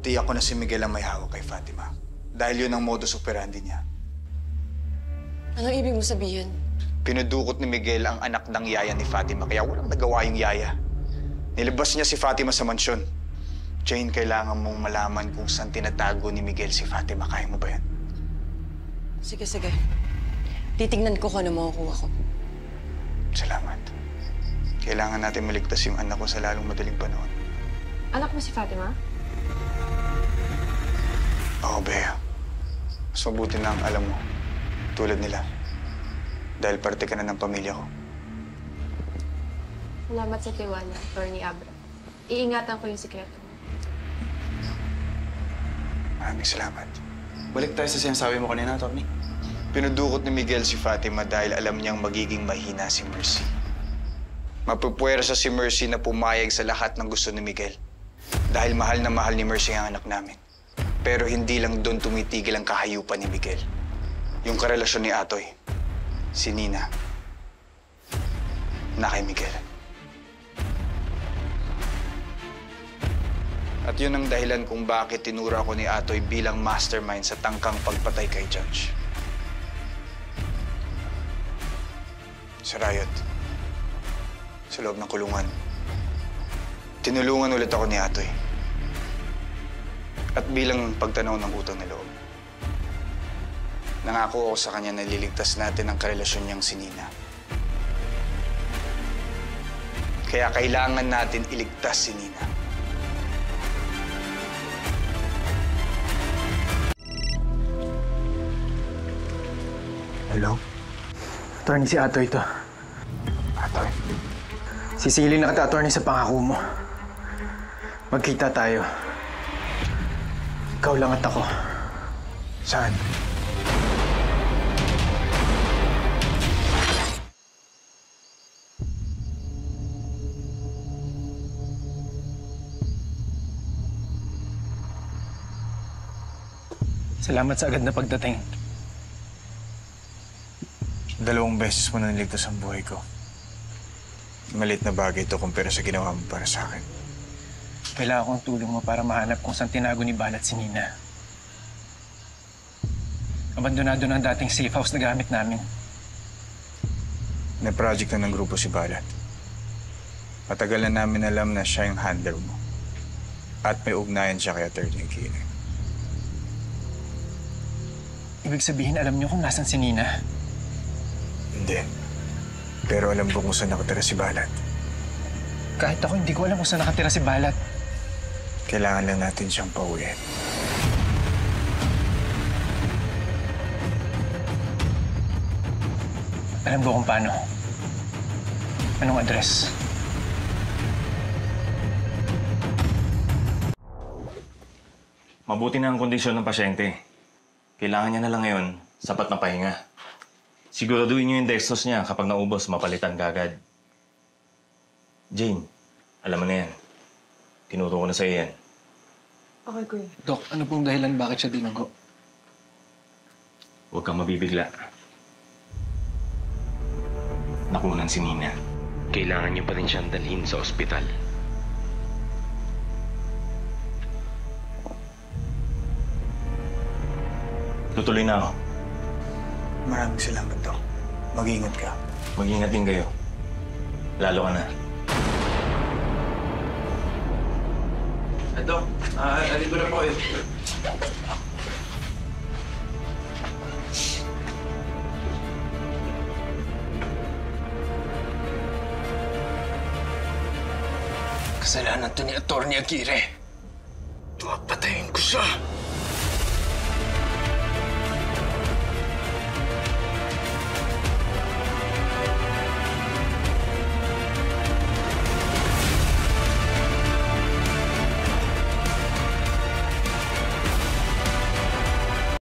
Tiyak ko na si Miguel ang may hawak kay Fatima. Dahil yun ang modus operandi niya. Anong ibig mo sabihin? Pinudukot ni Miguel ang anak ng yaya ni Fatima, kaya walang nagawa yung yaya. Nilabas niya si Fatima sa mansyon. Jane, kailangan mong malaman kung saan tinatago ni Miguel si Fatima. Kaya mo ba yan? Sige. Titignan ko kung ano makukuha ko. Salamat. Kailangan natin maligtas yung anak ko sa lalong madaling panahon. Anak mo si Fatima? Oo, Bea. Mas mabuti na ang alam mo. Tulad nila. Dahil parte ka na ng pamilya ko. Salamat sa tiwala, Atty. Abra. Iingatan ko yung sikreto mo. Maraming salamat. Balik tayo sa sinasabi mo kanina, Atty. Pinudukot ni Miguel si Fatima dahil alam niyang magiging mahina si Mercy. Mapupuwersa si Mercy na pumayag sa lahat ng gusto ni Miguel. Dahil mahal na mahal ni Mercy ang anak namin. Pero hindi lang doon tumitigil ang kahayupan ni Miguel. Yung karelasyon ni Atoy, si Nina, na kay Miguel. At yun ang dahilan kung bakit tinura ko ni Atoy bilang mastermind sa tangkang pagpatay kay Judge. Sa riot, sa loob ng kulungan, tinulungan ulit ako ni Atoy. At bilang pagtanaw ng utang na loob, nangako ako sa kanya na liligtas natin ang karelasyon niyang si Nina. Kaya kailangan natin iligtas si Nina. Hello? Attorney, si Atoy ito. Atoy? Sisilin na kita, Attorney, sa pangako mo. Magkita tayo. Ikaw lang at ako. Saan? Salamat sa agad na pagdating. 2 beses mo na niligtas ang buhay ko. Malit na bagay ito kumpara sa ginawa mo para sa akin. Kailangan kong tulong mo para mahanap kung saan tinago ni Balat si Nina. Abandonado na ang dating safe house na gamit namin. May project na ng grupo si Balat. Matagal na namin alam na siya yung handler mo. At may ugnayan siya kay Atty. Aguirre. Ibig sabihin, alam niyo kung nasan si Nina? Hindi. Pero alam ko kung saan nakatira si Balat. Kahit ako, hindi ko alam kung saan nakatira si Balat. Kailangan lang natin siyang pauwiin. Alam ko kung paano. Anong address? Mabuti na ang kondisyon ng pasyente. Kailangan niya na lang ngayon sapat na pahinga. Siguraduhin niyo yung dextrose niya kapag naubos, mapalitan kagad. Jane, alam mo na yan. Tinuro ko na sa'yo yan. Okay, kuya. Dok, ano pong dahilan bakit siya dinugo? Huwag kang mabibigla. Nakunan si Nina. Kailangan niyo pa rin siyang dalhin sa ospital. Tutuloy na ako. Maraming salamat, Doc. Mag-ingat ka. Mag-ingat din kayo. Lalo ka na. Dok, alin ko na po yun. Kasalanan to ni Atty. Aguirre. Papatayin ko siya.